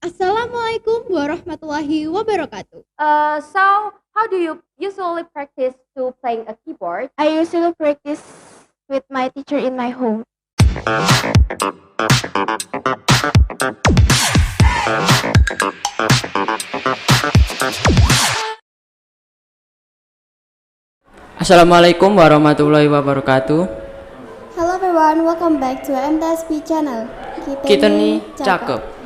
Assalamualaikum warahmatullahi wabarakatuh. So how do you usually practice to playing a keyboard? I usually practice with my teacher in my home. Assalamualaikum warahmatullahi wabarakatuh. Hello everyone, welcome back to MTSP channel. Kita nih cakep.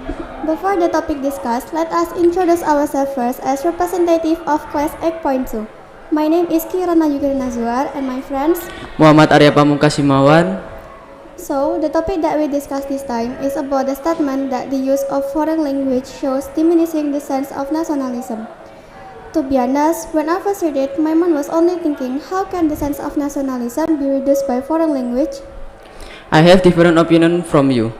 Before the topic discussed, let us introduce ourselves first as representative of class 8.2. My name is Kirana Yugir Nazwar and my friends. Muhammad Arya Pamungkas Himawan. So, the topic that we discuss this time is about the statement that the use of foreign language shows diminishing the sense of nationalism. To be honest, when I first read it, my mind was only thinking, how can the sense of nationalism be reduced by foreign language? I have different opinion from you.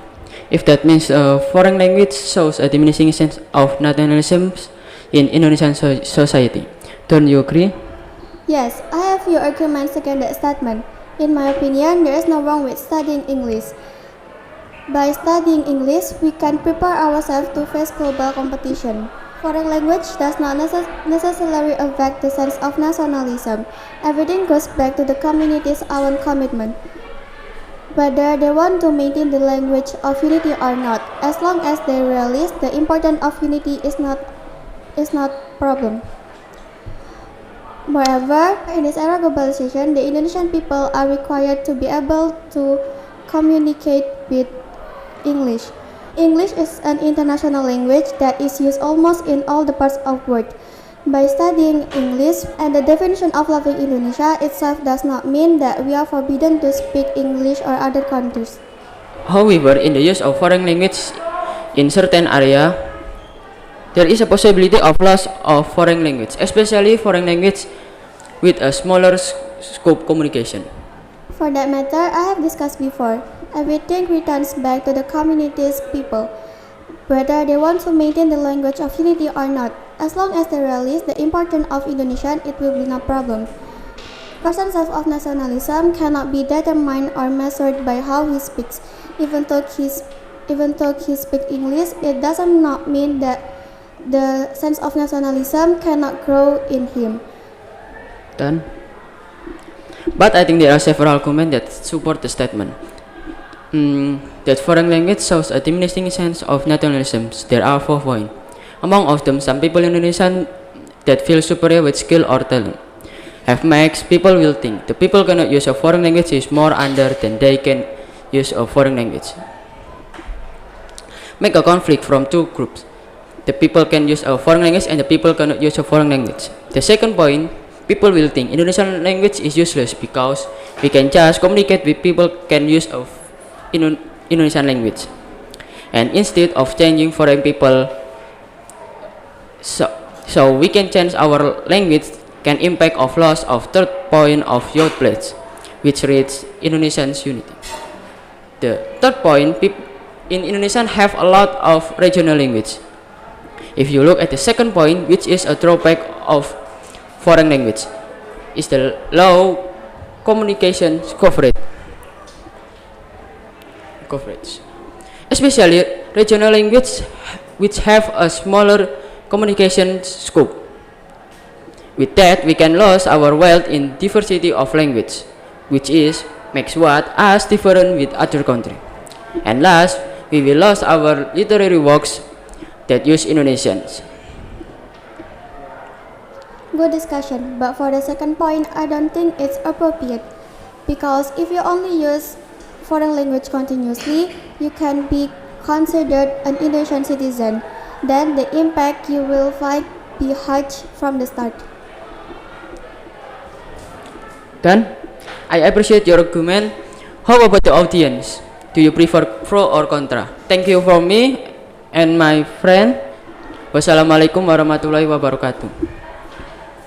If that means foreign language shows a diminishing sense of nationalism in Indonesian society, don't you agree? Yes, I have few arguments against that statement. In my opinion, there is no wrong with studying English. By studying English, we can prepare ourselves to face global competition. Foreign language does not necessarily affect the sense of nationalism. Everything goes back to the community's own commitment. Whether they want to maintain the language of unity or not, as long as they realize the importance of unity is not problem. Moreover, in this era of globalization, the Indonesian people are required to be able to communicate with English. English is an international language that is used almost in all the parts of the world. By studying English and the definition of loving Indonesia itself does not mean that we are forbidden to speak English or other countries. However, in the use of foreign language in certain area, there is a possibility of loss of foreign language, especially foreign language with a smaller scope communication. For that matter, I have discussed before, everything returns back to the community's people, whether they want to maintain the language of unity or not. As long as they realize the importance of Indonesian, it will be no problem. Person's sense of nationalism cannot be determined or measured by how he speaks. Even though he speaks English, it does not mean that the sense of nationalism cannot grow in him. Done. But I think there are several arguments that support the statement. That foreign language shows a diminishing sense of nationalism. There are 4 points. Among of them, some people in Indonesia that feel superior with skill or talent have makes people will think the people cannot use a foreign language is more under than they can use a foreign language. Make a conflict from two groups. The people can use a foreign language and the people cannot use a foreign language. The second point, people will think Indonesian language is useless because we can just communicate with people can use of Indonesian language. And instead of changing foreign people, so we can change our language can impact of loss of third point of youth pledge, which reads Indonesian's unity. The third point, in Indonesian have a lot of regional language. If you look at the second point, which is a drawback of foreign language, is the low communication coverage. Especially regional language which have a smaller communication scope. With that, we can lose our wealth in diversity of language, which is makes what us different with other country. And last, we will lose our literary works that use Indonesians. Good discussion, but for the second point, I don't think it's appropriate. Because if you only use foreign language continuously, you can be considered an Indonesian citizen. Then the impact you will find be harsh from the start. Then, I appreciate your argument. How about the audience? Do you prefer pro or contra? Thank you from me and my friend. Wassalamualaikum warahmatullahi wabarakatuh.